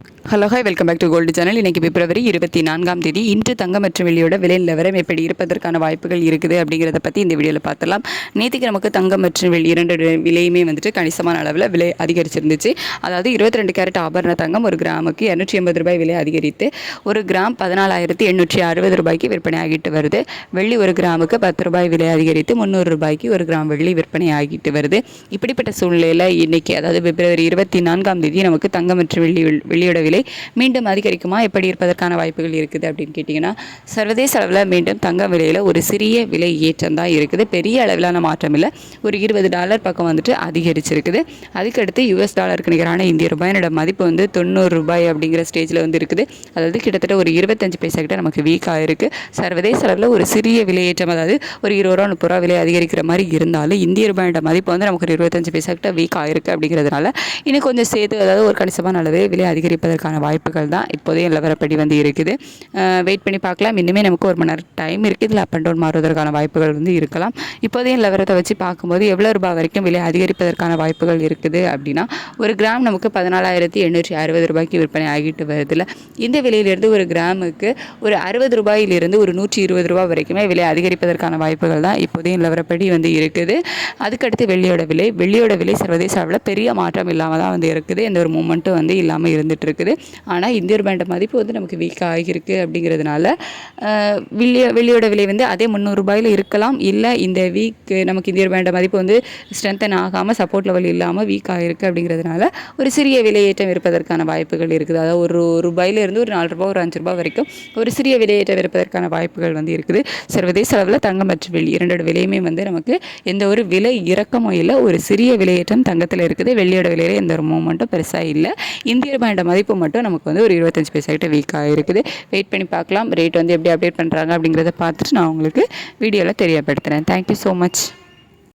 Hello hi welcome back to gold channel. இன்றைக்கி February 24ஆம் தேதி. இன்று தங்கம் மற்றும் வெள்ளியோட விலை நிலவரம் எப்படி இருப்பதற்கான வாய்ப்புகள் இருக்குது அப்படிங்கிறத பற்றி இந்த வீடியோவில் பார்த்துலாம். நேற்றுக்கு நமக்கு தங்கம் மற்றும் வெள்ளி இரண்டு விலையுமே வந்துட்டு கணிசமான அளவில் விலை அதிகரிச்சிருந்துச்சு. அதாவது 22 கேரட் ஆபரண தங்கம் ஒரு கிராமுக்கு 280 ரூபாய் விலை அதிகரித்து ஒரு கிராம் 14,860 ரூபாய்க்கு விற்பனை ஆகிட்டு வருது. வெள்ளி ஒரு கிராமுக்கு 10 ரூபாய் விலை அதிகரித்து 300 ரூபாய்க்கு ஒரு கிராம் வெள்ளி விற்பனை ஆகிட்டு வருது. இப்படிப்பட்ட சூழ்நிலையில் இன்றைக்கி அதாவது பிப்ரவரி 24ஆம் தேதி நமக்கு தங்கம் மற்றும் வெள்ளியோட விலை மீண்டும் அதிகரிக்குமா, எப்படி இருப்பதற்கான வாய்ப்புகள் இருக்குது அப்படின்னு கேட்டிங்கன்னா, சர்வதேச அளவில் மீண்டும் தங்க விலையில் ஒரு சிறிய விலை ஏற்றம் தான் இருக்குது. பெரிய அளவிலான மாற்றம் இல்லை. ஒரு $20 பக்கம் வந்துட்டு அதிகரிச்சிருக்குது. அதுக்கடுத்து US டாலருக்கு நிகரான இந்திய ரூபாயோட மதிப்பு வந்து 90 ரூபாய் அப்படிங்கிற ஸ்டேஜில் வந்து இருக்குது. அதாவது கிட்டத்தட்ட ஒரு 25 பைசா கிட்ட நமக்கு வீக்காக இருக்குது. சர்வதேச அளவில் ஒரு சிறிய விலையேற்றம், அதாவது ஒரு 20 ரூபா 30 ரூபா விலை அதிகரிக்கிற மாதிரி இருந்தாலும் இந்திய ரூபாயோட மதிப்பு வந்து நமக்கு ஒரு 25 பைசா கிட்ட வீக்காக இருக்குது. அப்படிங்கிறதுனால இன்னும் கொஞ்சம் சேர்த்து, அதாவது ஒரு கணிசமான அளவே விலை அதிகரிப்பதற்கான வாய்ப்புகள் தான் இப்போதைய நிலவரப்படி வந்து இருக்குது. வெயிட் பண்ணி பார்க்கலாம். இன்னுமே நமக்கு 1 மணி நேரம் டைம் இருக்குது. இதில் அப் அண்ட் டவுன் மாறுவதற்கான வாய்ப்புகள் வந்து இருக்கலாம். இப்போதைய நிலவரத்தை வச்சு பார்க்கும்போது எவ்வளோ ரூபாய் வரைக்கும் விலை அதிகரிப்பதற்கான வாய்ப்புகள் இருக்குது அப்படின்னா, ஒரு கிராம் நமக்கு 14,860 ரூபாய்க்கு விற்பனை ஆகிட்டு வருதுல. இந்த விலையிலிருந்து ஒரு கிராமுக்கு ஒரு 60 ரூபாயிலிருந்து ஒரு 120 ரூபாய் வரைக்குமே விலை அதிகரிப்பதற்கான வாய்ப்புகள் தான் இப்போதைய நிலவரப்படி வந்து இருக்குது. அதுக்கடுத்து வெள்ளியோட விலை சர்வதேச அளவில் பெரிய மாற்றம் இல்லாமல் தான் வந்து இருக்குது. எந்த ஒரு மூமெண்ட்டும் வந்து இல்லாமல் இருந்துட்டு இருக்குது. ஆனால் இந்திய ரூபாயோட மதிப்பு வந்து நமக்கு வீக்காக ஆகியிருக்கு. அப்படிங்கிறதுனால வெள்ளியோட விலை வந்து அதே 300 ரூபாயில் இருக்கலாம். இல்லை இந்த வீக் நமக்கு இந்திய ரூபாயோட மதிப்பு வந்து ஸ்ட்ரென்தன் ஆகாமல் சப்போர்ட் லெவல் இல்லாமல் வீக் ஆகிருக்கு. அப்படிங்கிறதுனால ஒரு சிறிய விலையேற்றம் இருப்பதற்கான வாய்ப்புகள் இருக்குது. அதாவது ஒரு ரூபாயிலிருந்து ஒரு 4 ரூபாய் ஒரு 5 ரூபாய் வரைக்கும் ஒரு சிறிய விலையேற்றம் இருப்பதற்கான வாய்ப்புகள் வந்து இருக்குது. சர்வதேச அளவில் தங்கம் மற்றும் வெள்ளி இரண்டோட விலையுமே வந்து நமக்கு எந்த ஒரு விலை இறக்கமும் இல்லை. ஒரு சிறிய விலையேற்றம் தங்கத்தில் இருக்குது. வெள்ளியோட விலையில் எந்த ஒரு மூமெண்ட்டும் பெருசாக இல்லை. இந்திய ரூபாயோட மதிப்பு மட்டும் நமக்கு வந்து ஒரு 25 பைசா கிட்ட வீக்காக இருக்குது. வெயிட் பண்ணி பார்க்கலாம். ரேட் வந்து எப்படி அப்டேட் பண்ணுறாங்க அப்படிங்கிறத பார்த்துட்டு நான் உங்களுக்கு வீடியோவில் தெரியப்படுத்துகிறேன். Thank you so much.